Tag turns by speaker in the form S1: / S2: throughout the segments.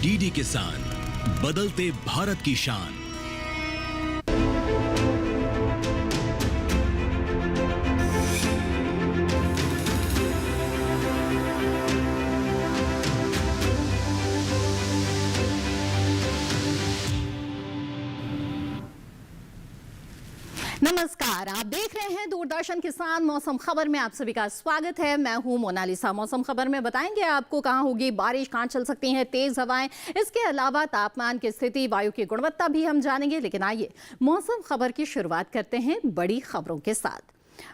S1: DD किसान, बदलते भारत की शान।
S2: नमस्कार, आप देख रहे हैं दूरदर्शन किसान मौसम खबर में आप सभी का स्वागत है। मैं हूं मोनालिसा। मौसम खबर में बताएंगे आपको कहां होगी बारिश, कहां चल सकती हैं तेज हवाएं, इसके अलावा तापमान की स्थिति, वायु की गुणवत्ता भी हम जानेंगे। लेकिन आइए मौसम खबर की शुरुआत करते हैं बड़ी खबरों के साथ।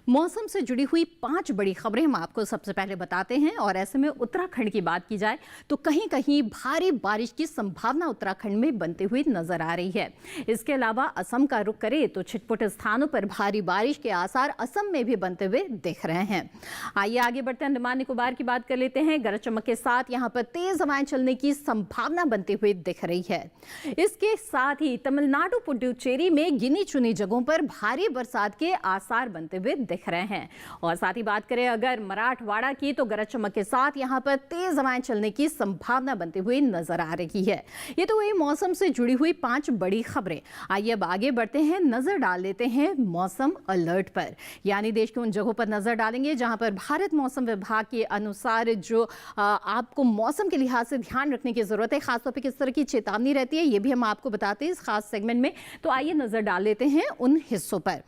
S2: मौसम से जुड़ी हुई 5 बड़ी खबरें हम आपको सबसे पहले बताते हैं। और ऐसे में उत्तराखंड की बात की जाए तो कहीं कहीं भारी बारिश की संभावना उत्तराखंड में बनती हुई नजर आ रही है। इसके अलावा असम का रुख करें तो छिटपुट स्थानों पर भारी बारिश के आसार असम में भी बनते हुए दिख रहे हैं। आइए आगे बढ़ते हैं, अंडमान निकोबार की बात कर लेते हैं। गरज चमक के साथ यहां पर तेज हवाएं चलने की संभावना बनती हुई दिख रही है। इसके साथ ही तमिलनाडु पुडुचेरी में गिनी चुनी जगहों पर भारी बरसात के आसार बनते हुए दिख रहे हैं। और साथ ही बात करें अगर मराठवाड़ा की तो गरज चमक के साथ यहां पर तेज हवाएं चलने की संभावना बनती हुई नजर आ रही है। ये तो वही मौसम से जुड़ी हुई 5 बड़ी खबरें। आइए अब आगे बढ़ते हैं, नजर डाल लेते हैं मौसम अलर्ट पर, यानी देश के उन जगहों पर नजर डालेंगे जहां पर भारत मौसम विभाग के अनुसार जो आपको मौसम के लिहाज से ध्यान रखने की जरूरत है, खासतौर पर किस तरह की चेतावनी रहती है, ये भी हम आपको बताते हैं इस खास सेगमेंट में। तो आइए नजर डाल लेते हैं उन हिस्सों पर।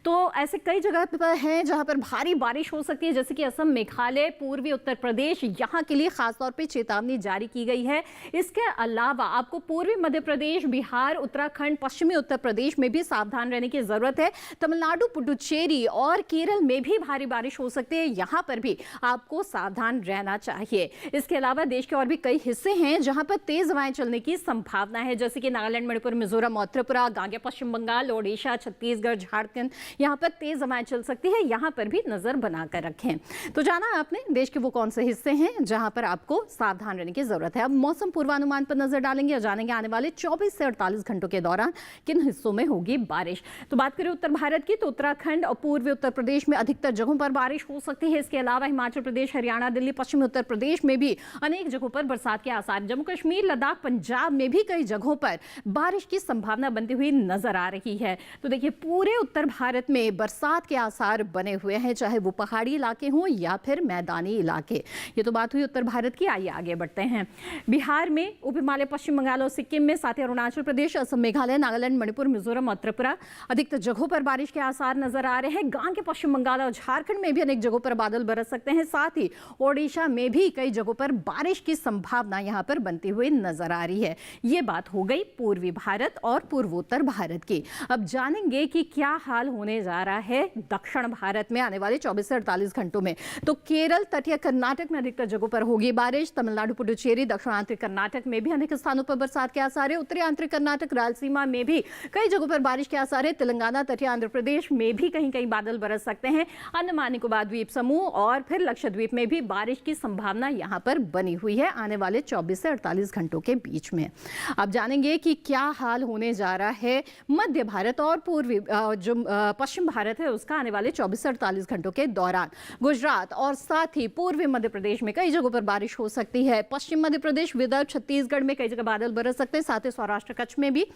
S2: तो ऐसे कई जगह पर है जहां पर भारी बारिश हो सकती है, जैसे कि असम, मेघालय, पूर्वी उत्तर प्रदेश, यहां के लिए खासतौर पे चेतावनी जारी की गई है। इसके अलावा आपको पूर्वी मध्य प्रदेश, बिहार, उत्तराखंड, पश्चिमी उत्तर प्रदेश में भी सावधान रहने की जरूरत है। तमिलनाडु, पुडुचेरी और केरल में भी भारी बारिश हो सकती है, यहां पर भी आपको सावधान रहना चाहिए। इसके अलावा देश के और भी कई हिस्से हैं जहां पर तेज हवाएं चलने की संभावना है, जैसे कि नागालैंड, मणिपुर, मिजोरम और त्रिपुरा, गांगे पश्चिम बंगाल, ओडिशा, छत्तीसगढ़, झारखंड, यहां पर तेज हवाएं चल सकती है। यहां पर भी नजर बनाकर रखें। तो जाना आपने देश के वो कौन से हिस्से हैं जहां पर आपको सावधान रहने की जरूरत है। अब मौसम पूर्वानुमान पर नजर डालेंगे और जानेंगे आने वाले 24 से 48 घंटों के दौरान किन हिस्सों में होगी बारिश। तो बात करें उत्तर भारत की तो उत्तराखंड और पूर्वी उत्तर प्रदेश में अधिकतर जगहों पर बारिश हो सकती है। इसके अलावा हिमाचल प्रदेश, हरियाणा, दिल्ली, पश्चिमी उत्तर प्रदेश में भी अनेक जगहों पर बरसात के आसार। जम्मू कश्मीर, लद्दाख, पंजाब में भी कई जगहों पर बारिश की संभावना बनती हुई नजर आ रही है। तो देखिए पूरे उत्तर भारत में बरसात के आसार बने हुए हैं, चाहे वो पहाड़ी इलाके हों या फिर मैदानी इलाके। ये तो बात हुई उत्तर भारत की। आइए आगे बढ़ते हैं। बिहार में, उप हिमालय, पश्चिम बंगाल और सिक्किम में, साथ ही अरुणाचल प्रदेश, असम, मेघालय, नागालैंड, मणिपुर, मिजोरम और त्रिपुरा अधिकतर जगहों पर बारिश के आसार नजर आ रहे हैं। गांग के पश्चिम बंगाल और झारखंड में भी अनेक जगहों पर बादल बरस सकते हैं। साथ ही ओडिशा में भी कई जगहों पर बारिश की संभावना यहां पर बनती हुई नजर आ रही है। ये बात हो गई पूर्वी भारत और पूर्वोत्तर भारत की। अब जानेंगे कि क्या हाल होने जा रहा है दक्षिण भारत में आने वाले 24 से 48 घंटों में। तो केरल, तटीय कर्नाटक में अधिकतर जगहों पर होगी बारिश। तमिलनाडु, पुडुचेरी, दक्षिणांतरिक कर्नाटक में भी अनेक स्थानों पर बरसात के आसार है। उत्तरी आंतरिक कर्नाटक, रायलसीमा में भी कई जगहों पर बारिश के आसार है। तेलंगाना, तटीय आंध्र प्रदेश में भी कहीं कहीं बादल बरस सकते हैं। अंडमान निकोबार द्वीप समूह और फिर लक्षद्वीप में भी बारिश की संभावना यहां पर बनी हुई है आने वाले 24 से 48 घंटों के बीच में। अब जानेंगे कि क्या हाल होने जा रहा है मध्य भारत और पूर्वी जो पश्चिम भारत है उसका आने वाले 24 से 48 घंटों के दौरान। गुजरात और साथ ही पूर्वी मध्य प्रदेश में कई जगहों पर बारिश हो सकती है। पश्चिम मध्य प्रदेश, विदर्भ, छत्तीसगढ़ में कई जगह बादल बरस सकते हैं, साथ ही सौराष्ट्र, कच्छ में भी।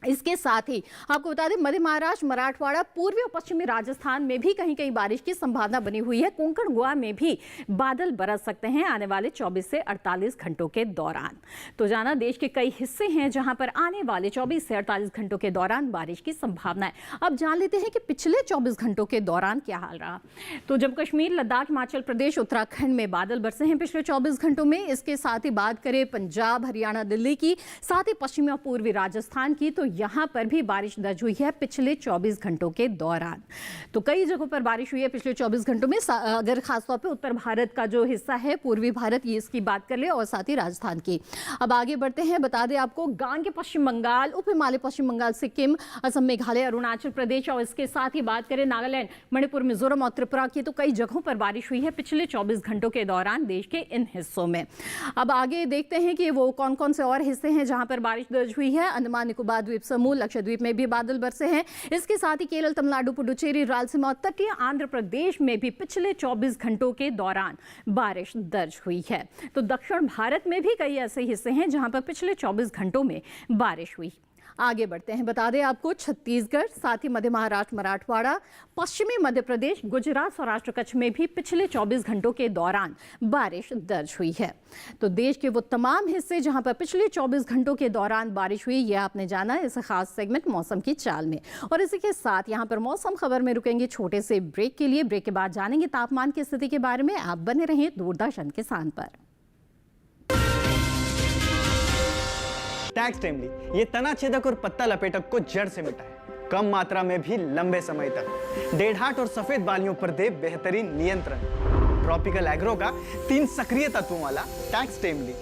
S2: इसके साथ ही आपको बता दें मध्य महाराष्ट्र, मराठवाड़ा, पूर्वी और पश्चिमी राजस्थान में भी कहीं कहीं बारिश की संभावना बनी हुई है। कोंकण, गोवा में भी बादल बरस सकते हैं आने वाले 24 से 48 घंटों के दौरान। तो जाना देश के कई हिस्से हैं जहां पर आने वाले 24 से 48 घंटों के दौरान बारिश की संभावना है। अब जान लेते हैं कि पिछले 24 घंटों के दौरान क्या हाल रहा। तो जम्मू कश्मीर, लद्दाख, हिमाचल प्रदेश, उत्तराखंड में बादल बरसे हैं पिछले 24 घंटों में। इसके साथ ही बात करें पंजाब, हरियाणा, दिल्ली की, साथ ही पश्चिमी और पूर्वी राजस्थान की, तो यहां पर भी बारिश दर्ज हुई है पिछले 24 घंटों के दौरान। तो कई जगहों पर बारिश हुई है पिछले 24 घंटों में। अगर खासतौर पे उत्तर भारत का जो हिस्सा है, पूर्वी भारत, ये इसकी बात कर ले और साथ ही राजस्थान की। अब आगे बढ़ते हैं, बता दें आपको गांग के पश्चिम बंगाल, उप हिमालय, पश्चिम बंगाल, सिक्किम, असम, मेघालय, अरुणाचल प्रदेश और इसके साथ ही बात करें नागालैंड, मणिपुर, मिजोरम और त्रिपुरा की, तो कई जगहों पर बारिश हुई है पिछले 24 घंटों के दौरान देश के इन हिस्सों में। अब आगे देखते हैं कि वो कौन कौन से और हिस्से हैं जहां पर बारिश दर्ज हुई है। अंडमान निकोबार द्वीप समूह लक्षद्वीप में भी बादल बरसे हैं। इसके साथ ही केरल, तमिलनाडु, पुडुचेरी, रायलसीमा और तटीय आंध्र प्रदेश में भी पिछले 24 घंटों के दौरान बारिश दर्ज हुई है। तो दक्षिण भारत में भी कई ऐसे हिस्से हैं जहां पर पिछले 24 घंटों में बारिश हुई। आगे बढ़ते हैं, बता दें आपको छत्तीसगढ़, साथ ही मध्य महाराष्ट्र, मराठवाड़ा, पश्चिमी मध्य प्रदेश, गुजरात, सौराष्ट्र, कच्छ में भी पिछले 24 घंटों के दौरान बारिश दर्ज हुई है। तो देश के वो तमाम हिस्से जहां पर पिछले 24 घंटों के दौरान बारिश हुई, ये आपने जाना इस खास सेगमेंट मौसम की चाल में। और इसी के साथ यहाँ पर मौसम खबर में रुकेंगे छोटे से ब्रेक के लिए। ब्रेक के बाद जानेंगे तापमान की स्थिति के बारे में। आप बने रहें दूरदर्शन किसान पर।
S3: टैक्स टाइमली, ये तना छेदक और पत्ता लपेटक को जड़ से मिटाए, कम मात्रा में भी लंबे समय तक। डेढ़हाट और सफेद बालियों पर दे बेहतरीन नियंत्रण। ट्रॉपिकल एग्रो का 3 सक्रिय तत्वों वाला टैक्स टाइमली,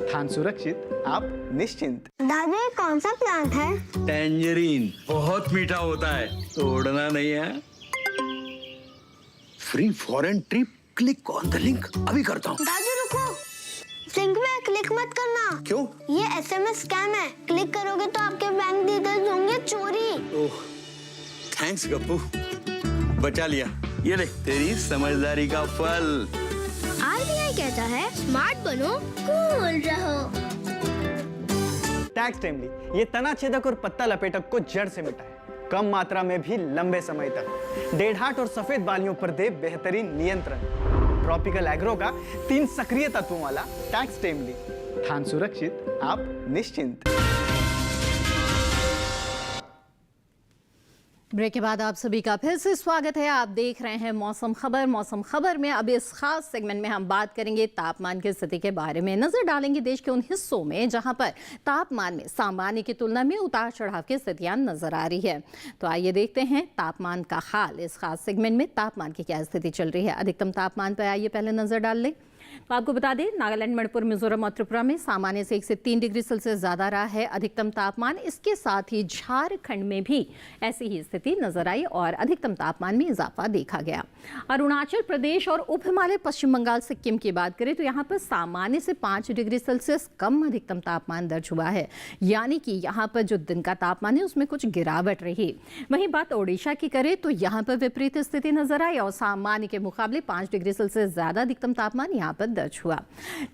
S3: धान सुरक्षित, आप निश्चिंत।
S4: दादा ये कौन सा प्लांट है?
S5: टैंजरीन, बहुत मीठा होता है, तोड़ना नहीं है। Free foreign trip, click on the link, अभी करता हूँ।
S4: दादू रुको, लिंक में क्लिक मत करना।
S5: क्यों?
S4: ये SMS स्कैम है, क्लिक करोगे तो आपके बैंक डिटेल्स होंगे चोरी।
S5: ओह, थैंक्स गप्पू, बचा लिया। ये ले तेरी समझदारी का फल।
S4: RBI कहता है स्मार्ट बनो, कूल रहो।
S3: टैक्स टाइमली, ये तना छेदक और पत्ता लपेटक को जड़ से मिटाए, कम मात्रा में भी लंबे समय तक। डेढ़हाट और सफेद बालियों पर दे बेहतरीन नियंत्रण। ट्रॉपिकल एग्रो का 3 सक्रिय तत्वों वाला टैक्स टाइमली, धान सुरक्षित, आप निश्चिंत।
S2: ब्रेक के बाद आप सभी का फिर से स्वागत है। आप देख रहे हैं मौसम खबर। मौसम खबर में अब इस खास सेगमेंट में हम बात करेंगे तापमान की स्थिति के बारे में। नजर डालेंगे देश के उन हिस्सों में जहां पर तापमान में सामान्य की तुलना में उतार चढ़ाव की स्थितियां नजर आ रही है। तो आइए देखते हैं तापमान का हाल। इस खास सेगमेंट में तापमान की क्या स्थिति चल रही है। अधिकतम तापमान पर आइए पहले नजर डाल लें। तो आपको बता दें, नागालैंड, मणिपुर, मिजोरम और त्रिपुरा में सामान्य से 1 से 3 डिग्री सेल्सियस ज्यादा रहा है अधिकतम तापमान। इसके साथ ही झारखंड में भी ऐसी ही स्थिति नजर आई और अधिकतम तापमान में इजाफा देखा गया। अरुणाचल प्रदेश और उप हिमालय, पश्चिम बंगाल, सिक्किम की बात करें तो यहाँ पर सामान्य से 5 डिग्री सेल्सियस कम अधिकतम तापमान दर्ज हुआ है, यानी कि यहाँ पर जो दिन का तापमान है उसमें कुछ गिरावट रही। वहीं बात ओडिशा की करें तो यहाँ पर विपरीत स्थिति नजर आई और सामान्य के मुकाबले 5 डिग्री सेल्सियस ज्यादा अधिकतम तापमान यहाँ पर दर्ज हुआ।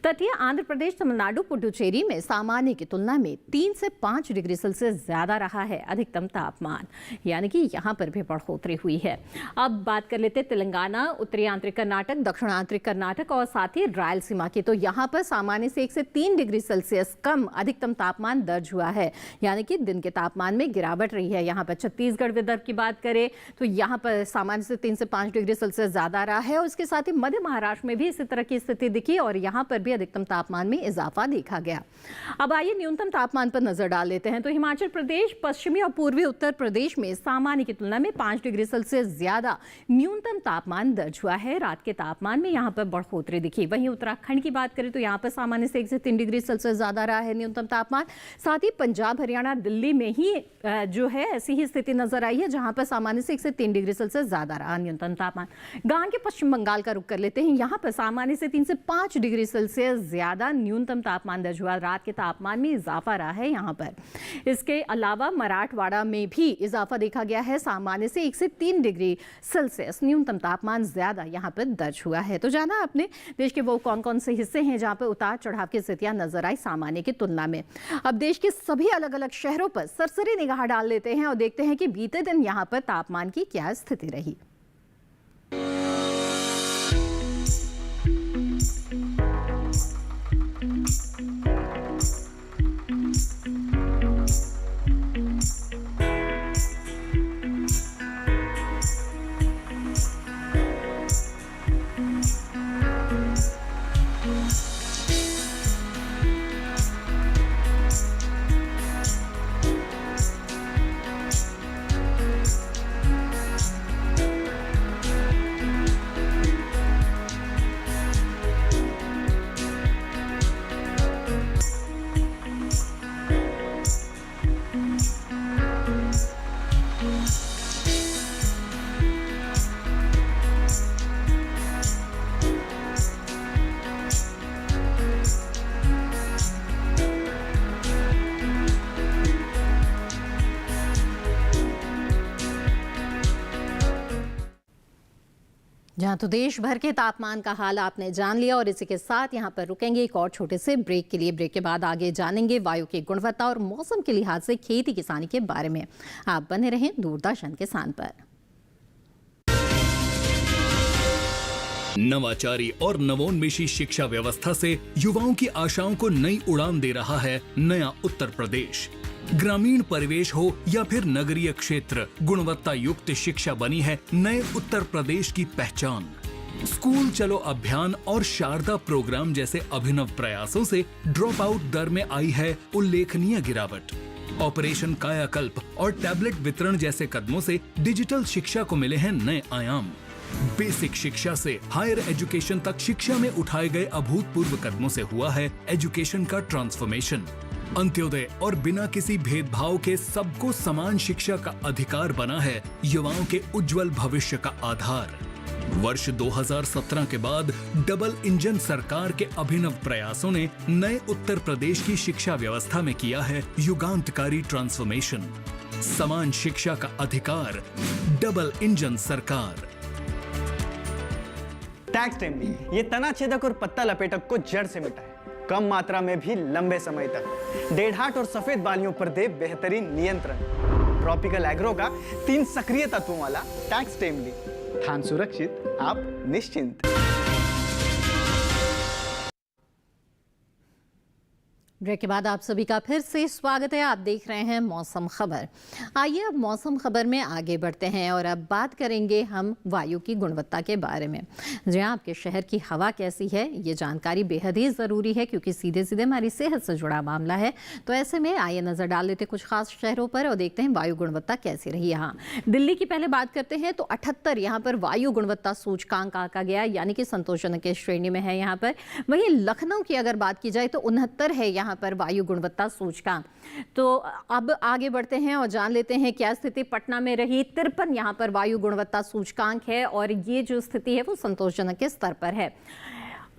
S2: तटीय आंध्र प्रदेश, तमिलनाडु, पुडुचेरी में सामान्य की तुलना में 3 से 5 डिग्री सेल्सियस ज्यादा रहा है अधिकतम तापमान, यानी कि यहाँ पर भी बढ़ोतरी हुई है। अब बात कर लेते हैं तेलंगाना, उत्तरी आंतरिक कर्नाटक, दक्षिण आंतरिक कर्नाटक और साथ ही रायलसीमा की। तो यहाँ पर सामान्य से 1 से 3 डिग्री सेल्सियस कम अधिकतम तापमान दर्ज हुआ है, यानी कि दिन के तापमान में गिरावट रही है। यहाँ पर छत्तीसगढ़, विदर्भ की बात करें तो यहाँ पर सामान्य से 3 से 5 डिग्री सेल्सियस ज्यादा रहा है और इसके साथ ही मध्य महाराष्ट्र में भी इसी तरह की स्थिति दिखी और यहाँ पर भी अधिकतम तापमान में इजाफा देखा गया। अब आइए न्यूनतम तापमान पर नजर डाल लेते हैं। तो हिमाचल प्रदेश, पश्चिमी और पूर्वी उत्तर प्रदेश में सामान्य की तुलना में 5 डिग्री सेल्सियस ज्यादा न्यूनतम तापमान दर्ज हुआ है। रात के तापमान में यहाँ पर बढ़ोतरी दिखी। वहीं उत्तराखंड की बात करें तो यहाँ पर सामान्य से 1 से 3 डिग्री सेल्सियस ज्यादा रहा है न्यूनतम तापमान। साथ ही पंजाब, हरियाणा, दिल्ली में ही जो है ऐसी ही स्थिति नजर आई है जहां पर सामान्य से 1 से 3 डिग्री सेल्सियस ज्यादा रहा न्यूनतम तापमान। गान के पश्चिम बंगाल का रुख कर लेते हैं। यहाँ पर सामान्य से 3 से 5 डिग्री सेल्सियस ज्यादा न्यूनतम तापमान दर्ज हुआ। रात के तापमान में इजाफा रहा है यहाँ पर। इसके अलावा मराठवाड़ा में भी इजाफा देखा गया है। सामान्य से 1 से 3 डिग्री सेल्सियस न्यूनतम तापमान ज्यादा यहाँ पर दर्ज हुआ है। तो जाना आपने देश के वो कौन कौन से हिस्से हैं जहाँ पर उतार चढ़ाव की स्थितियां नजर आई सामान्य की तुलना में। अब देश के सभी अलग अलग शहरों पर सरसरी निगाह डाल लेते हैं और देखते हैं कि बीते दिन यहाँ पर तापमान की क्या स्थिति रही। जहां तो देश भर के तापमान का हाल आपने जान लिया और इसी के साथ यहां पर रुकेंगे एक और छोटे से ब्रेक के लिए। ब्रेक के बाद आगे जानेंगे वायु की गुणवत्ता और मौसम के लिहाज से खेती किसानी के बारे में। आप बने रहें दूरदर्शन किसान पर।
S1: नवाचारी और नवोन्मेषी शिक्षा व्यवस्था से युवाओं की आशाओं को नई उड़ान दे रहा है नया उत्तर प्रदेश। ग्रामीण परिवेश हो या फिर नगरीय क्षेत्र, गुणवत्ता युक्त शिक्षा बनी है नए उत्तर प्रदेश की पहचान। स्कूल चलो अभियान और शारदा प्रोग्राम जैसे अभिनव प्रयासों से ड्रॉप आउट दर में आई है उल्लेखनीय गिरावट। ऑपरेशन कायाकल्प और टैबलेट वितरण जैसे कदमों से डिजिटल शिक्षा को मिले हैं नए आयाम। बेसिक शिक्षा से हायर एजुकेशन तक शिक्षा में उठाए गए अभूतपूर्व कदमों से हुआ है एजुकेशन का ट्रांसफॉर्मेशन। अंत्योदय और बिना किसी भेदभाव के सबको समान शिक्षा का अधिकार बना है युवाओं के उज्जवल भविष्य का आधार। वर्ष 2017 के बाद डबल इंजन सरकार के अभिनव प्रयासों ने नए उत्तर प्रदेश की शिक्षा व्यवस्था में किया है युगांतकारी ट्रांसफॉर्मेशन। समान शिक्षा का अधिकार, डबल इंजन सरकार।
S3: टैक्स टाइमली ये तना छेदक और पत्ता लपेटक को जड़ से मिटाए, कम मात्रा में भी लंबे समय तक। डेढ़ाट और सफेद बालियों पर दे बेहतरीन नियंत्रण। ट्रॉपिकल एग्रो का 3 सक्रिय तत्वों वाला टैक्स टाइमली। धान सुरक्षित, आप निश्चिंत।
S2: ब्रेक के बाद आप सभी का फिर से स्वागत है। आप देख रहे हैं मौसम खबर। आइए अब मौसम खबर में आगे बढ़ते हैं और अब बात करेंगे हम वायु की गुणवत्ता के बारे में। जी हाँ, आपके शहर की हवा कैसी है ये जानकारी बेहद ही ज़रूरी है क्योंकि सीधे सीधे हमारी सेहत से जुड़ा मामला है। तो ऐसे में आइए नज़र डाल लेते कुछ खास शहरों पर और देखते हैं वायु गुणवत्ता कैसी रही यहाँ। दिल्ली की पहले बात करते हैं तो 78 यहाँ पर वायु गुणवत्ता सूचकांक आंका गया, यानी कि संतोषजनक के श्रेणी में है यहाँ पर। वहीं लखनऊ की अगर बात की जाए तो 69 है यहाँ पर वायु गुणवत्ता सूचकांक। तो अब आगे बढ़ते हैं और जान लेते हैं क्या स्थिति पटना में रही। 53 यहाँ पर वायु गुणवत्ता सूचकांक है और ये जो स्थिति है वो संतोषजनक के स्तर पर है।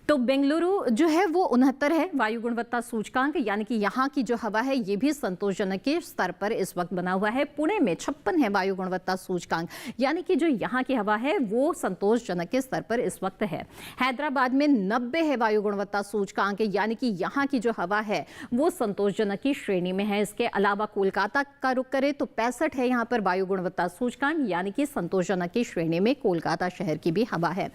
S2: तो बेंगलुरु जो है वो 69 है वायु गुणवत्ता सूचकांक, यानी कि यहाँ की जो हवा है ये भी संतोषजनक के स्तर पर इस वक्त बना हुआ है। पुणे में 56 है वायु गुणवत्ता सूचकांक, यानी कि जो यहाँ की हवा है वो संतोषजनक के स्तर पर इस वक्त है। हैदराबाद में 90 है वायु गुणवत्ता सूचकांक, यानी कि यहाँ की जो हवा है वो संतोषजनक की श्रेणी में है। इसके अलावा कोलकाता का रुख करें तो 65 है यहाँ पर वायु गुणवत्ता सूचकांक, यानी कि संतोषजनक की श्रेणी में कोलकाता शहर की भी हवा है।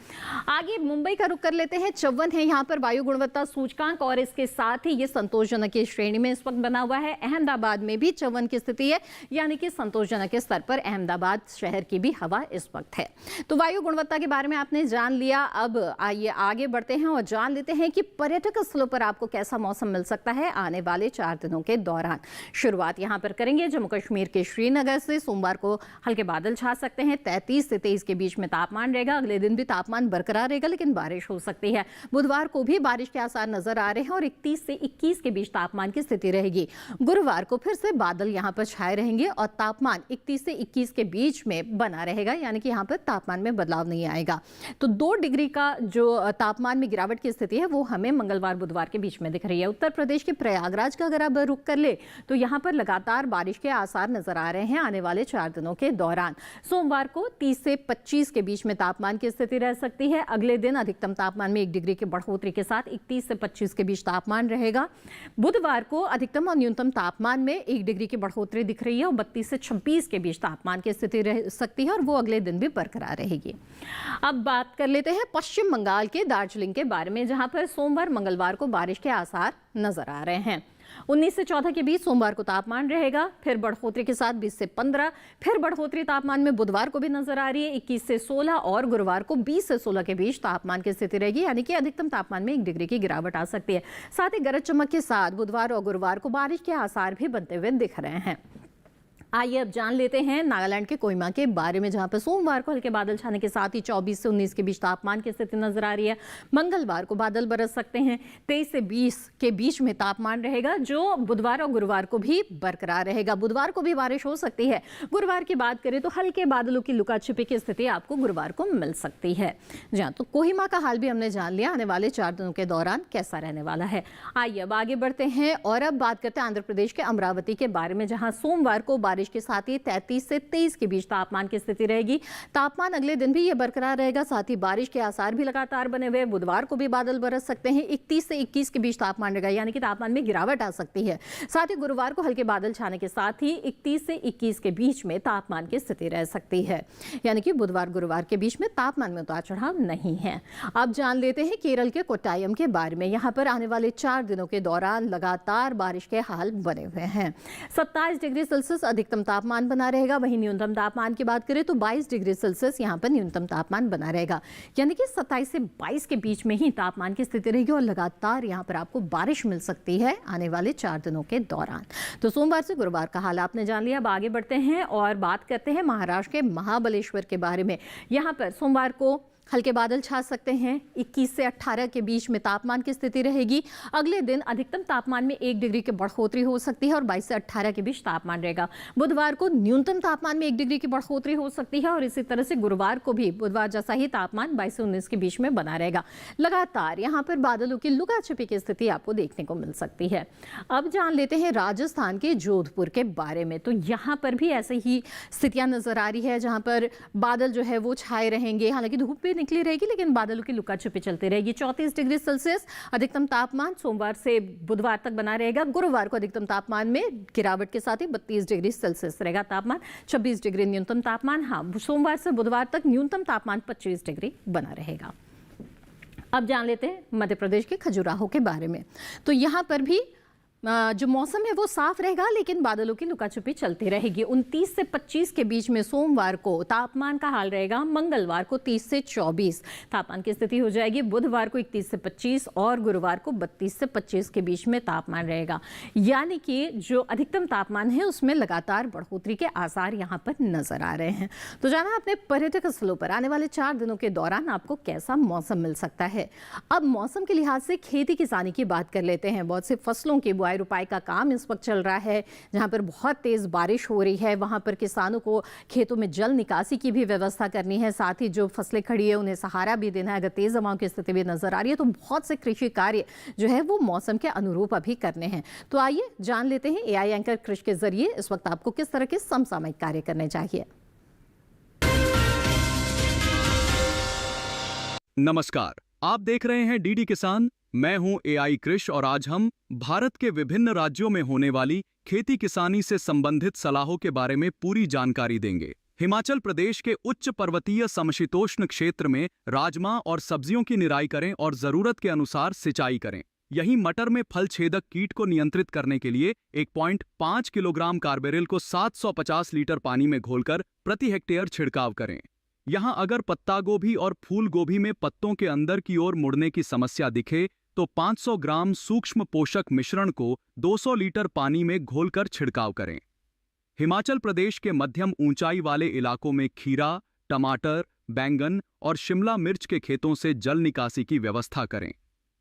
S2: आगे मुंबई का रुख कर लेते हैं। 54 है यहाँ पर वायु गुणवत्ता सूचकांक और इसके साथ ही ये संतोषजनक की श्रेणी में इस वक्त बना हुआ है। अहमदाबाद में भी 54 की स्थिति है, यानी कि संतोषजनक के स्तर पर अहमदाबाद शहर की भी हवा इस वक्त है। तो वायु गुणवत्ता के बारे में आपने जान लिया। अब आइए आगे बढ़ते हैं और जान लेते हैं कि पर्यटक स्थलों पर आपको कैसा मौसम मिल सकता है आने वाले 4 दिनों के दौरान। शुरुआत यहाँ पर करेंगे जम्मू कश्मीर के श्रीनगर से। सोमवार को हल्के बादल छा सकते हैं। 33 से 23 के बीच में तापमान रहेगा। अगले दिन भी तापमान बरकरार रहेगा लेकिन बारिश हो सकती है। बुधवार को भी बारिश के आसार नजर आ रहे हैं और 31 से 21 के बीच तापमान की स्थिति रहेगी। गुरुवार को फिर से बादल यहां पर छाए रहेंगे और तापमान 31 से 21 के बीच में बना रहेगा, यानी कि यहां पर तापमान में बदलाव नहीं आएगा। तो 2 डिग्री का जो तापमान में गिरावट की स्थिति है वो हमें मंगलवार बुधवार के बीच में दिख रही है। उत्तर प्रदेश के प्रयागराज का अगर आप रुख कर ले तो यहां पर लगातार बारिश के आसार नजर आ रहे हैं आने वाले 4 दिनों के दौरान। सोमवार को 30 से 25 के बीच में तापमान की स्थिति रह सकती है। अगले दिन अधिकतम तापमान में 1 डिग्री की बढ़ोतरी के साथ 31 से 25 के बीच तापमान रहेगा। बुधवार को अधिकतम और न्यूनतम तापमान में 1 डिग्री की बढ़ोतरी दिख रही है और 32 से 26 के बीच तापमान की स्थिति रह सकती है और वो अगले दिन भी बरकरार रहेगी। अब बात कर लेते हैं पश्चिम बंगाल के दार्जिलिंग के बारे में, जहां पर सोमवार मंगलवार को बारिश के आसार नजर आ रहे हैं। 19 से 14 के बीच सोमवार को तापमान रहेगा, फिर बढ़ोतरी के साथ 20 से 15, फिर बढ़ोतरी तापमान में बुधवार को भी नजर आ रही है 21 से 16 और गुरुवार को 20 से 16 के बीच तापमान की स्थिति रहेगी, यानी कि अधिकतम तापमान में 1 डिग्री की गिरावट आ सकती है। साथ ही गरज चमक के साथ बुधवार और गुरुवार को बारिश के आसार भी बनते हुए दिख रहे हैं। आइए अब जान लेते हैं नागालैंड के कोहिमा के बारे में, जहां पर सोमवार को हल्के बादल छाने के साथ ही 24 से 19 के बीच तापमान की स्थिति नजर आ रही है। मंगलवार को बादल बरस सकते हैं। 23 से 20 के बीच में तापमान रहेगा, जो बुधवार और गुरुवार को भी बरकरार रहेगा। बुधवार को भी बारिश हो सकती है। गुरुवार की बात करें तो हल्के बादलों की लुका छिपी की स्थिति आपको गुरुवार को मिल सकती है। जहां तो कोहिमा का हाल भी हमने जान लिया आने वाले 4 दिनों के दौरान कैसा रहने वाला है। आइए अब आगे बढ़ते हैं और अब बात करते हैं आंध्र प्रदेश के अमरावती के बारे में, जहां सोमवार को बारिश बारिश के साथ ही 33 से 23 के बीच तापमान की स्थिति रहेगी। तापमान अगले दिन भी ये बरकरार रहेगा, साथ ही बारिश के आसार भी लगातार बने हुए। बुधवार को भी बादल बरस सकते हैं। 31 से 21 के बीच तापमान रहेगा, यानी कि तापमान में गिरावट आ सकती है। साथ ही गुरुवार को हल्के बादल छाने के साथ ही 31 से 21 के बीच में तापमान की स्थिति रह सकती है, यानी कि बुधवार गुरुवार के बीच में तापमान में उतार चढ़ाव नहीं है। अब जान लेते हैं केरल के कोट्टायम के बारे में। यहाँ पर आने वाले 4 दिनों के दौरान लगातार बारिश के हाल बने हुए हैं। 27 डिग्री सेल्सियस अधिकतम तापमान बना रहेगा। वहीं न्यूनतम तापमान की बात करें तो 22 डिग्री सेल्सियस यहाँ पर न्यूनतम तापमान बना रहेगा, यानी कि 27 से 22 के बीच में ही तापमान की स्थिति रहेगी और लगातार यहाँ पर आपको बारिश मिल सकती है आने वाले 4 दिनों के दौरान। तो सोमवार से गुरुवार का हाल आपने जान लिया। अब आगे बढ़ते हैं और बात करते हैं महाराष्ट्र के महाबलेश्वर के बारे में। यहाँ पर सोमवार को हल्के बादल छा सकते हैं। 21 से 18 के बीच में तापमान की स्थिति रहेगी। अगले दिन अधिकतम तापमान में 1 डिग्री की बढ़ोतरी हो सकती है और 22 से 18 के बीच तापमान रहेगा। बुधवार को न्यूनतम तापमान में 1 डिग्री की बढ़ोतरी हो सकती है और इसी तरह से गुरुवार को भी बुधवार जैसा ही तापमान 22 से 19 के बीच में बना रहेगा। लगातार यहाँ पर बादलों की लुका छिपी की स्थिति आपको देखने को मिल सकती है। अब जान लेते हैं राजस्थान के जोधपुर के बारे में। तो यहाँ पर भी ऐसे ही स्थितियां नजर आ रही है, जहाँ पर बादल जो है वो छाए रहेंगे। हालांकि धूप भी निकली रहेगी, लेकिन बादलों की लुका छिपी चलती रहेगी। 34 डिग्री सेल्सियस अधिकतम तापमान सोमवार से बुधवार तक बना रहेगा। गुरुवार को अधिकतम तापमान में गिरावट के साथ ही 32 डिग्री सेल्सियस रहेगा तापमान। 26 डिग्री न्यूनतम तापमान। हाँ, सोमवार से बुधवार तक न्यूनतम तापमान 25 डिग्री बना रहेगा। अब जान लेते हैं मध्य प्रदेश के खजुराहो के बारे में। तो यहाँ पर भी जो मौसम है वो साफ रहेगा, लेकिन बादलों की लुकाछुपी चलती रहेगी। 29 से 25 के बीच में सोमवार को तापमान का हाल रहेगा। मंगलवार को 30 से 24 तापमान की स्थिति हो जाएगी। बुधवार को 31 से 25 और गुरुवार को 32 से 25 के बीच में तापमान रहेगा, यानी कि जो अधिकतम तापमान है उसमें लगातार बढ़ोतरी के आसार यहाँ पर नजर आ रहे हैं। तो जाना अपने पर्यटक स्थलों पर आने वाले 4 दिनों के दौरान आपको कैसा मौसम मिल सकता है। अब मौसम के लिहाज से खेती किसानी की बात कर लेते हैं। बहुत से फसलों की बुआई रुपाई का काम इस वक्त चल रहा है। जहां पर बहुत तेज बारिश हो रही है, वहां पर किसानों को खेतों में जल निकासी की भी व्यवस्था करनी है। साथ ही जो फसलें खड़ी है उन्हें सहारा भी देना है। अगर तेज हवाओं की स्थिति भी नजर आ रही है तो बहुत से कृषि कार्य जो है वो मौसम के अनुरूप अभी करने हैं। तो आइए जान लेते हैं एआई एंकर कृषि के जरिए इस वक्त आपको किस तरह के समसामयिक कार्य करने चाहिए।
S6: नमस्कार, आप देख रहे हैं डीडी किसान। मैं हूं एआई कृष और आज हम भारत के विभिन्न राज्यों में होने वाली खेती किसानी से संबंधित सलाहों के बारे में पूरी जानकारी देंगे। हिमाचल प्रदेश के उच्च पर्वतीय समशीतोष्ण क्षेत्र में राजमा और सब्जियों की निराई करें और जरूरत के अनुसार सिंचाई करें। यहीं मटर में फल छेदक कीट को नियंत्रित करने के लिए 1.5 किलोग्राम कार्बेरिल को 750 लीटर पानी में घोलकर प्रति हेक्टेयर छिड़काव करें। यहां अगर पत्ता गोभी और फूल गोभी में पत्तों के अंदर की ओर मुड़ने की समस्या दिखे तो 500 ग्राम सूक्ष्म पोषक मिश्रण को 200 लीटर पानी में घोलकर छिड़काव करें। हिमाचल प्रदेश के मध्यम ऊंचाई वाले इलाकों में खीरा, टमाटर, बैंगन और शिमला मिर्च के खेतों से जल निकासी की व्यवस्था करें।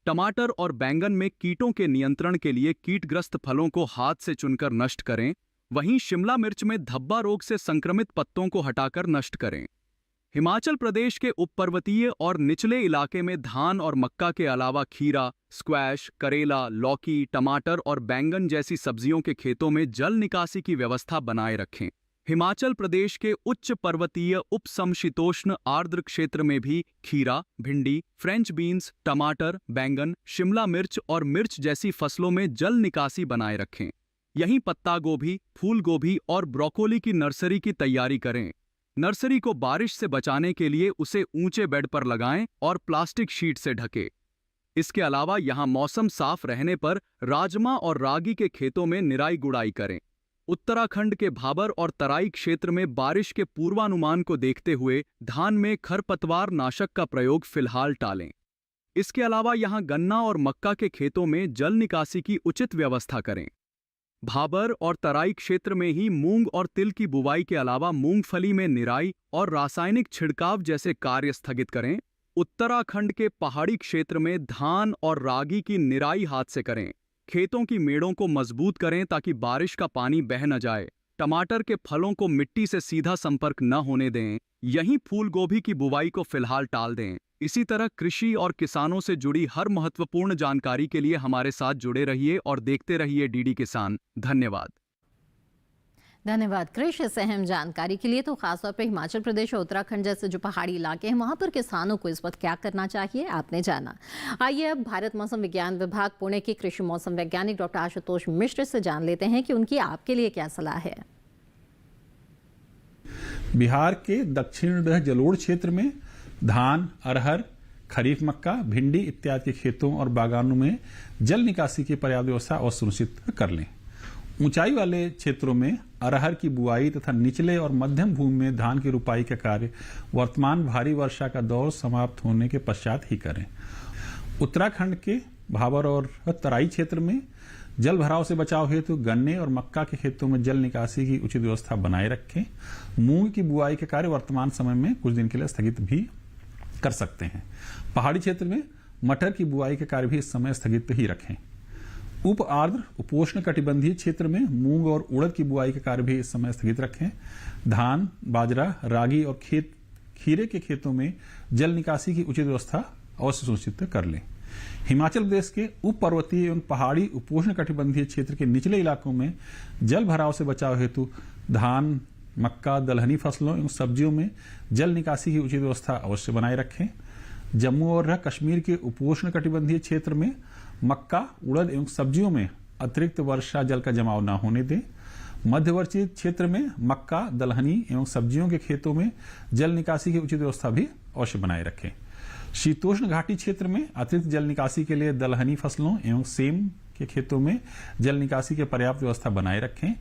S6: टमाटर और बैंगन में कीटों के नियंत्रण के लिए कीटग्रस्त फलों को हाथ से चुनकर नष्ट करें। वहीं शिमला मिर्च में धब्बा रोग से संक्रमित पत्तों को हटाकर नष्ट करें। हिमाचल प्रदेश के उपपर्वतीय और निचले इलाके में धान और मक्का के अलावा खीरा, स्क्वैश, करेला, लौकी, टमाटर और बैंगन जैसी सब्जियों के खेतों में जल निकासी की व्यवस्था बनाए रखें। हिमाचल प्रदेश के उच्च पर्वतीय उपसमशीतोष्ण आर्द्र क्षेत्र में भी खीरा, भिंडी, फ्रेंच बीन्स, टमाटर, बैंगन, शिमला मिर्च और मिर्च जैसी फसलों में जल निकासी बनाए रखें। यहीं पत्ता गोभी, फूल गोभी और ब्रोकोली की नर्सरी की तैयारी करें। नर्सरी को बारिश से बचाने के लिए उसे ऊंचे बेड पर लगाएं और प्लास्टिक शीट से ढकें। इसके अलावा यहां मौसम साफ रहने पर राजमा और रागी के खेतों में निराई गुड़ाई करें। उत्तराखंड के भाबर और तराई क्षेत्र में बारिश के पूर्वानुमान को देखते हुए धान में खरपतवार नाशक का प्रयोग फिलहाल टालें। इसके अलावा यहां गन्ना और मक्का के खेतों में जल निकासी की उचित व्यवस्था करें। भाबर और तराई क्षेत्र में ही मूंग और तिल की बुवाई के अलावा मूंगफली में निराई और रासायनिक छिड़काव जैसे कार्य स्थगित करें। उत्तराखंड के पहाड़ी क्षेत्र में धान और रागी की निराई हाथ से करें। खेतों की मेड़ों को मजबूत करें ताकि बारिश का पानी बह न जाए। टमाटर के फलों को मिट्टी से सीधा संपर्क न होने दें। यहीं फूल गोभी की बुवाई को फिलहाल टाल दें। इसी तरह कृषि और किसानों से जुड़ी हर महत्वपूर्ण जानकारी के लिए हमारे साथ जुड़े रहिए और देखते रहिए डीडी किसान। धन्यवाद।
S2: धन्यवाद कृष इस अहम जानकारी के लिए। तो खासतौर पर हिमाचल प्रदेश और उत्तराखंड जैसे जो पहाड़ी इलाके हैं वहां पर किसानों को इस वक्त क्या करना चाहिए आपने जाना। आइए अब भारत मौसम विज्ञान विभाग पुणे के कृषि मौसम वैज्ञानिक डॉक्टर आशुतोष मिश्र से जान लेते हैं कि उनकी आपके लिए क्या सलाह है।
S7: बिहार के दक्षिण जलोढ़ क्षेत्र में धान, अरहर, खरीफ मक्का, भिंडी इत्यादि के खेतों और बागानों में जल निकासी की पर्याप्त व्यवस्था और सुनिश्चित कर लें। ऊंचाई वाले क्षेत्रों में अरहर की बुआई तथा निचले और मध्यम भूमि में धान की रुपाई का कार्य वर्तमान भारी वर्षा का दौर समाप्त होने के पश्चात ही करें। उत्तराखंड के भाबर और तराई क्षेत्र में जल भराव से बचाव हेतु गन्ने और मक्का के खेतों में जल निकासी की उचित व्यवस्था बनाए रखें। मूंग की बुआई के कार्य वर्तमान समय में कुछ दिन के लिए स्थगित भी कर सकते हैं। पहाड़ी क्षेत्र में मटर की बुआई के कार्य भी इस समय स्थगित ही रखें। उप आर्द्र उपोष्ण कटिबंधीय क्षेत्र में मूंग और उड़द की बुआई के कार्य भी इस समय स्थगित रखें। धान, बाजरा, रागी और खीरे के खेतों में जल निकासी की उचित व्यवस्था अवश्य सुनिश्चित कर लें। हिमाचल प्रदेश के उप पर्वतीय एवं पहाड़ी उपोष्ण कटिबंधीय क्षेत्र के निचले इलाकों में जल भराव से बचाव हेतु धान, मक्का, दलहनी फसलों एवं सब्जियों में जल निकासी की उचित व्यवस्था अवश्य बनाए रखें। जम्मू और कश्मीर के उपोष्ण कटिबंधीय क्षेत्र में मक्का, उड़द एवं सब्जियों में अतिरिक्त वर्षा जल का जमाव न होने दें। मध्यवर्ती क्षेत्र में मक्का, दलहनी एवं सब्जियों के खेतों में जल निकासी की उचित व्यवस्था भी अवश्य बनाए रखें। शीतोष्ण घाटी क्षेत्र में अतिरिक्त जल निकासी के लिए दलहनी फसलों एवं सेम के खेतों में जल निकासी की पर्याप्त व्यवस्था बनाए रखें।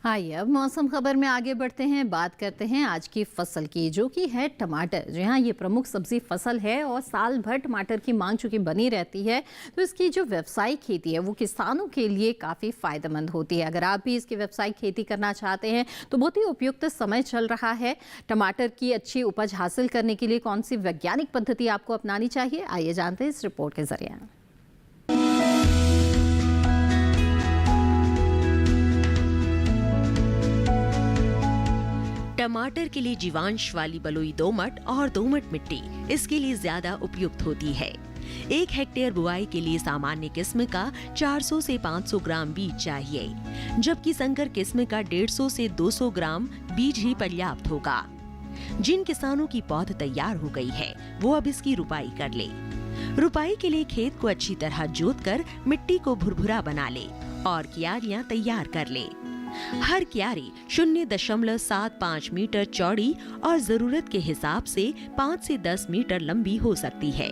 S2: आइए अब मौसम खबर में आगे बढ़ते हैं। बात करते हैं आज की फसल की, जो कि है टमाटर। जी हाँ, ये प्रमुख सब्जी फसल है और साल भर टमाटर की मांग चूंकि बनी रहती है, तो इसकी जो व्यावसायिक खेती है वो किसानों के लिए काफ़ी फायदेमंद होती है। अगर आप भी इसकी व्यावसायिक खेती करना चाहते हैं तो बहुत ही उपयुक्त समय चल रहा है। टमाटर की अच्छी उपज हासिल करने के लिए कौन सी वैज्ञानिक पद्धति आपको अपनानी चाहिए, आइए जानते हैं इस रिपोर्ट के जरिए।
S8: टमाटर के लिए जीवांश वाली बलुई दोमट और दोमट मिट्टी इसके लिए ज्यादा उपयुक्त होती है। 1 हेक्टेयर बुआई के लिए सामान्य किस्म का 400 से 500 ग्राम बीज चाहिए, जबकि संकर किस्म का 150 से 200 ग्राम बीज ही पर्याप्त होगा। जिन किसानों की पौध तैयार हो गई है वो अब इसकी रुपाई कर ले। रुपाई के लिए खेत को अच्छी तरह जोतकर मिट्टी को भुरभुरा बना ले और क्यारियां तैयार कर ले। हर क्यारी 0.75 मीटर चौड़ी और जरूरत के हिसाब से 5 से 10 मीटर लंबी हो सकती है।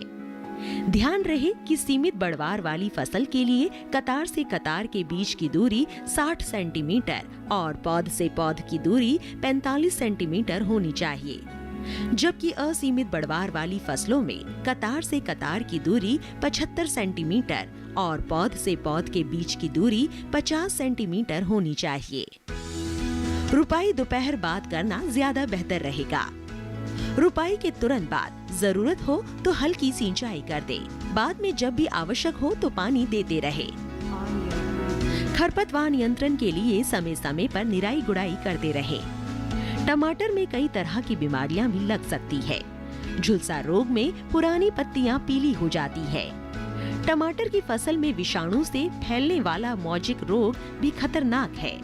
S8: ध्यान रहे कि सीमित बढ़वार वाली फसल के लिए कतार से कतार के बीच की दूरी 60 सेंटीमीटर और पौध से पौध की दूरी 45 सेंटीमीटर होनी चाहिए, जबकि असीमित बढ़वार वाली फसलों में कतार से कतार की दूरी 75 सेंटीमीटर और पौध से पौध के बीच की दूरी 50 सेंटीमीटर होनी चाहिए। रुपाई दोपहर बाद करना ज्यादा बेहतर रहेगा। रुपाई के तुरंत बाद जरूरत हो तो हल्की सिंचाई कर दे। बाद में जब भी आवश्यक हो तो पानी देते रहे। खरपतवार नियंत्रण के लिए समय समय पर निराई गुड़ाई करते रहे। टमाटर में कई तरह की बीमारियां भी लग सकती है। झुलसा रोग में पुरानी पत्तियां पीली हो जाती है। टमाटर की फसल में विषाणु से फैलने वाला मौजिक रोग भी खतरनाक है।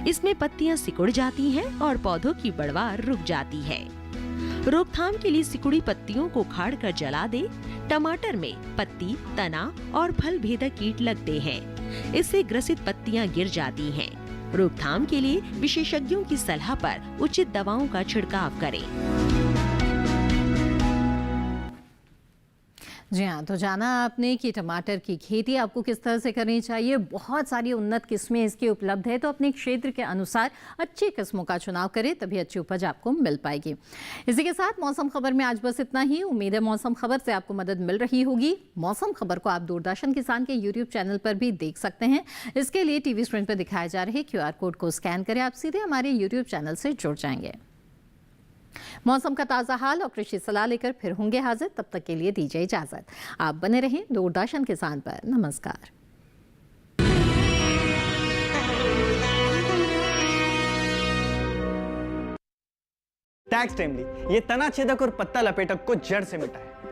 S8: इसमें पत्तियां सिकुड़ जाती हैं और पौधों की बढ़वार रुक जाती है। रोकथाम के लिए सिकुड़ी पत्तियों को उखाड़ कर जला दे। टमाटर में पत्ती, तना और फल भेदक कीट लगते हैं। इससे ग्रसित पत्तियां गिर जाती हैं। रोकथाम के लिए विशेषज्ञों की सलाह पर उचित दवाओं का छिड़काव करें।
S2: जी हाँ, तो जाना आपने कि टमाटर की खेती आपको किस तरह से करनी चाहिए। बहुत सारी उन्नत किस्में इसकी उपलब्ध है, तो अपने क्षेत्र के अनुसार अच्छी किस्मों का चुनाव करें, तभी अच्छी उपज आपको मिल पाएगी। इसी के साथ मौसम खबर में आज बस इतना ही। उम्मीद है मौसम खबर से आपको मदद मिल रही होगी। मौसम खबर को आप दूरदर्शन किसान के यूट्यूब चैनल पर भी देख सकते हैं। इसके लिए टीवी स्क्रीन पर दिखाए जा रहे QR कोड को स्कैन करें, आप सीधे हमारे यूट्यूब चैनल से जुड़ जाएंगे। मौसम का ताज़ा हाल और कृषि सलाह लेकर फिर होंगे हाजिर। तब तक के लिए दीजिए इजाजत। आप बने रहें दूरदर्शन किसान पर। नमस्कार।
S3: टैक्स टाइमली ये तना छेदक और पत्ता लपेटक को जड़ से मिटाए।